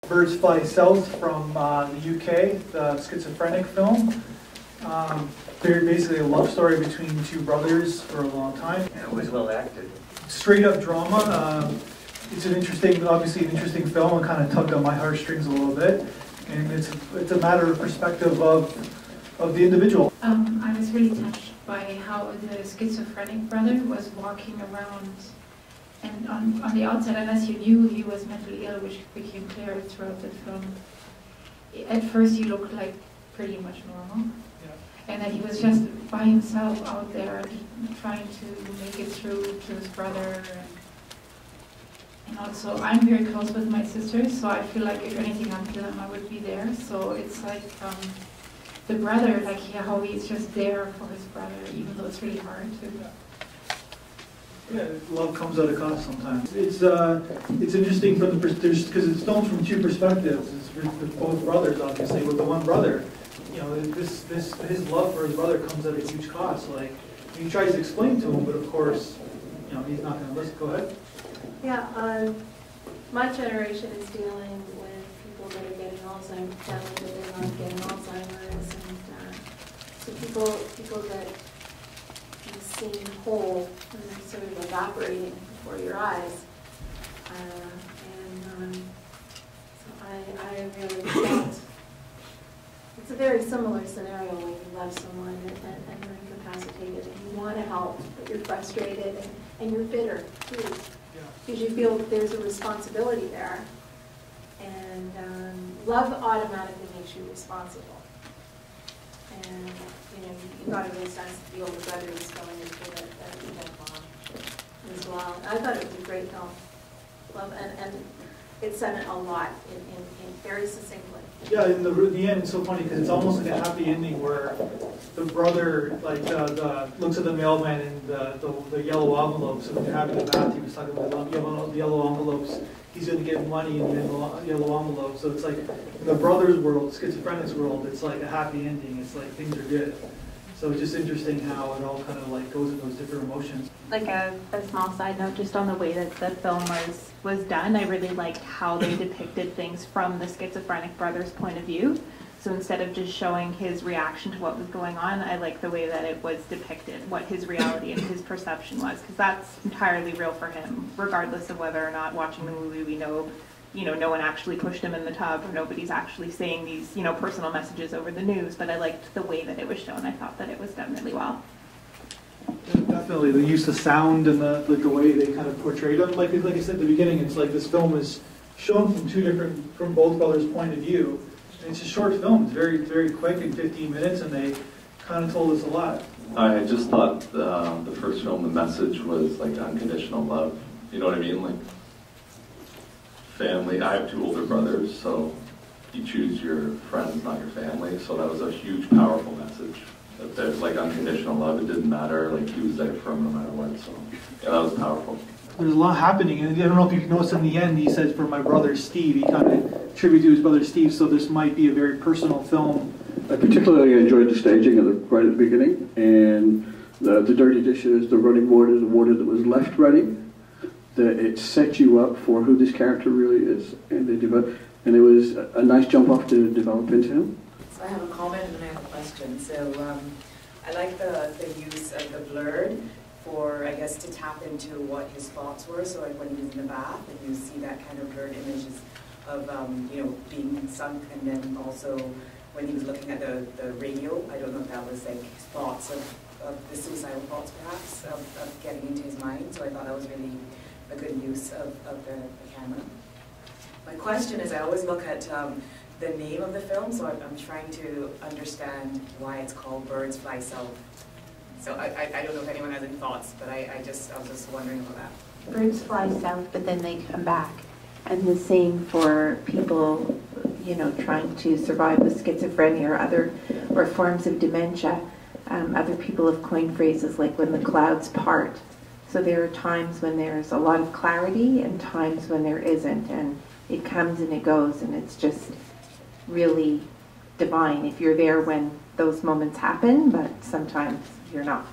Birds Fly South from the UK, the schizophrenic film. They're basically a love story between two brothers for a long time. And it was well acted. Straight up drama. It's obviously an interesting film, and kind of tugged on my heartstrings a little bit. And it's a matter of perspective of the individual. I was really touched by how the schizophrenic brother was walking around, and on the outside, unless you knew he was mentally ill, which became clear throughout the film, at first he looked like pretty much normal. Yeah. And that he was just by himself out there trying to make it through to his brother. And also, I'm very close with my sisters, so I feel like if anything happened to them, I would be there. So it's like the brother, like how he's just there for his brother, even though it's really hard to. Yeah, love comes at a cost sometimes. It's interesting from because it's filmed from two perspectives. It's with both brothers, obviously. With the one brother, you know, his love for his brother comes at a huge cost. Like he tries to explain to him, but of course, you know, he's not going to listen. Go ahead. Yeah, my generation is dealing with people that are getting Alzheimer's, telling that they're not getting Alzheimer's, and so people that you seem whole and they're sort of evaporating before your eyes, so I really felt it's a very similar scenario when you love someone and you're incapacitated and you want to help, but you're frustrated and you're bitter too. Because you feel there's a responsibility there, and love automatically makes you responsible. And you know, you got a real sense that the older brother was going into it, that he had mom as well. I thought it was a great film, love, and it said a lot in very succinctly. Yeah, in the end, it's so funny because it's almost like a happy ending where the brother looks at the mailman and the yellow envelopes, and when they're having a bath, he was talking about the yellow envelopes. He's going to get money in the yellow envelopes. So it's like in the brother's world, schizophrenic's world, it's like a happy ending. It's like things are good. So it's just interesting how it all kind of like goes in those different emotions. Like a small side note, just on the way that the film was done, I really liked how they depicted things from the schizophrenic brother's point of view. So instead of just showing his reaction to what was going on, I liked the way that it was depicted, what his reality and his perception was, because that's entirely real for him, regardless of whether or not watching the movie we know, no one actually pushed him in the tub, or nobody's actually saying these, personal messages over the news, but I liked the way that it was shown. I thought that it was done really well. Yeah, definitely, the use of sound and the way they kind of portrayed them. Like I said at the beginning, it's like this film is shown from both brothers' point of view. And it's a short film. It's very, very quick, in 15 minutes, and they kind of told us a lot. I just thought the first film, the message was like unconditional love. You know what I mean? Like family. I have two older brothers, so you choose your friends, not your family. So that was a huge, powerful message. That there's like unconditional love. It didn't matter. Like he was there for him no matter what. So yeah, that was powerful. There's a lot happening, and I don't know if you noticed in the end, he says, for my brother Steve. He kind of tribute to his brother Steve, so this might be a very personal film. I particularly enjoyed the staging right at the beginning, and the dirty dishes, the running water, the water that was left running, that it set you up for who this character really is, and it was a nice jump off to develop into him. So I have a comment and I have a question. So I like the use of the blurred for, I guess, to tap into what his thoughts were. So like when he was in the bath, and you see that kind of blurred images of being sunk, and then also when he was looking at the radio, I don't know if that was like his thoughts of the suicidal thoughts perhaps, of getting into his mind. So I thought that was really a good use of the camera. My question is, I always look at the name of the film, so I'm trying to understand why it's called Birds Fly South. So I don't know if anyone has any thoughts, but I was just wondering about that. Birds fly south, but then they come back. And the same for people, trying to survive with schizophrenia or forms of dementia. Other people have coined phrases like when the clouds part. So there are times when there's a lot of clarity and times when there isn't, and it comes and it goes, and it's just really divine if you're there when those moments happen, but sometimes you're not.